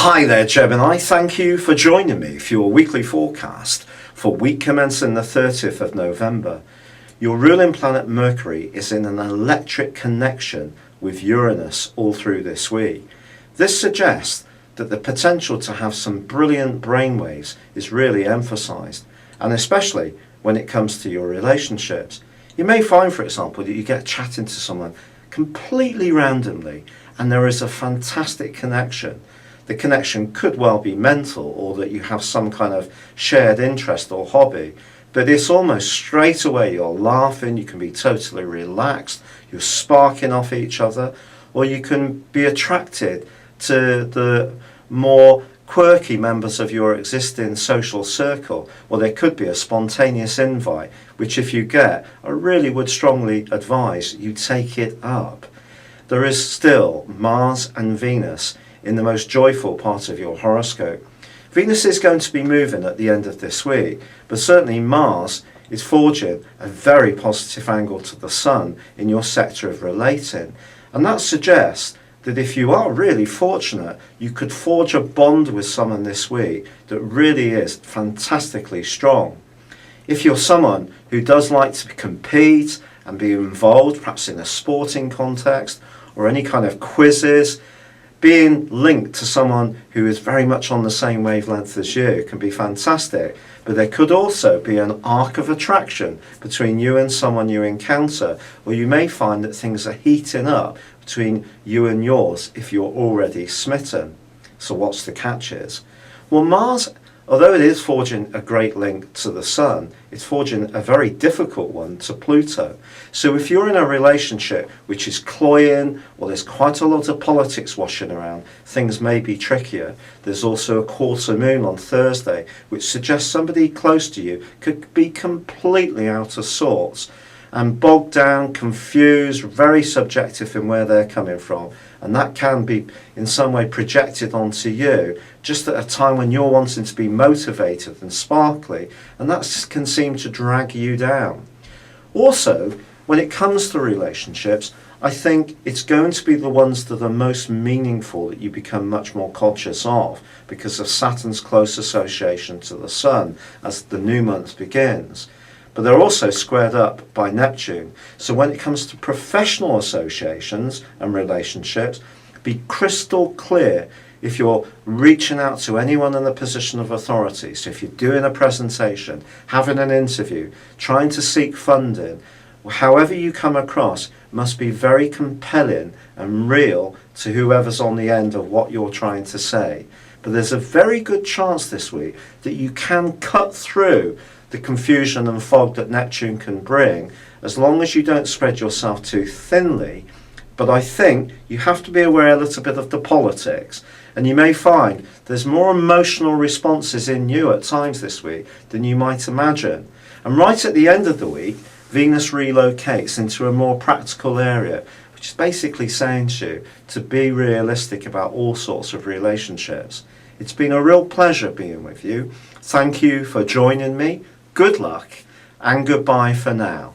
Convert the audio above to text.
Hi there, Gemini. Thank you for joining me for your weekly forecast for week commencing the 30th of November. Your ruling planet Mercury is in an electric connection with Uranus all through this week. This suggests that the potential to have some brilliant brainwaves is really emphasized, and especially when it comes to your relationships. You may find, for example, that you get chatting to someone completely randomly and there is a fantastic connection. The connection could well be mental, or that you have some kind of shared interest or hobby, but it's almost straight away you're laughing, you can be totally relaxed, you're sparking off each other, or you can be attracted to the more quirky members of your existing social circle, or there could be a spontaneous invite, which if you get, I really would strongly advise you take it up. There is still Mars and Venus in the most joyful part of your horoscope. Venus is going to be moving at the end of this week, but certainly Mars is forging a very positive angle to the Sun in your sector of relating, and that suggests that if you are really fortunate, you could forge a bond with someone this week that really is fantastically strong. If you're someone who does like to compete and be involved, perhaps in a sporting context or any kind of quizzes, being linked to someone who is very much on the same wavelength as you can be fantastic, but there could also be an arc of attraction between you and someone you encounter, or you may find that things are heating up between you and yours if you're already smitten. So what's the catches? Well, Mars, although it is forging a great link to the Sun, it's forging a very difficult one to Pluto. So if you're in a relationship which is cloying, or there's quite a lot of politics washing around, things may be trickier. There's also a quarter moon on Thursday, which suggests somebody close to you could be completely out of sorts and bogged down, confused, very subjective in where they're coming from. And that can be in some way projected onto you just at a time when you're wanting to be motivated and sparkly, and that can seem to drag you down. Also, when it comes to relationships, I think it's going to be the ones that are most meaningful that you become much more conscious of because of Saturn's close association to the Sun as the new month begins. But they're also squared up by Neptune. So when it comes to professional associations and relationships, be crystal clear if you're reaching out to anyone in a position of authority. So if you're doing a presentation, having an interview, trying to seek funding, however you come across must be very compelling and real to whoever's on the end of what you're trying to say. But there's a very good chance this week that you can cut through the confusion and fog that Neptune can bring, as long as you don't spread yourself too thinly. But I think you have to be aware a little bit of the politics, and you may find there's more emotional responses in you at times this week than you might imagine. And right at the end of the week, Venus relocates into a more practical area, which is basically saying to you to be realistic about all sorts of relationships. It's been a real pleasure being with you. Thank you for joining me. Good luck and goodbye for now.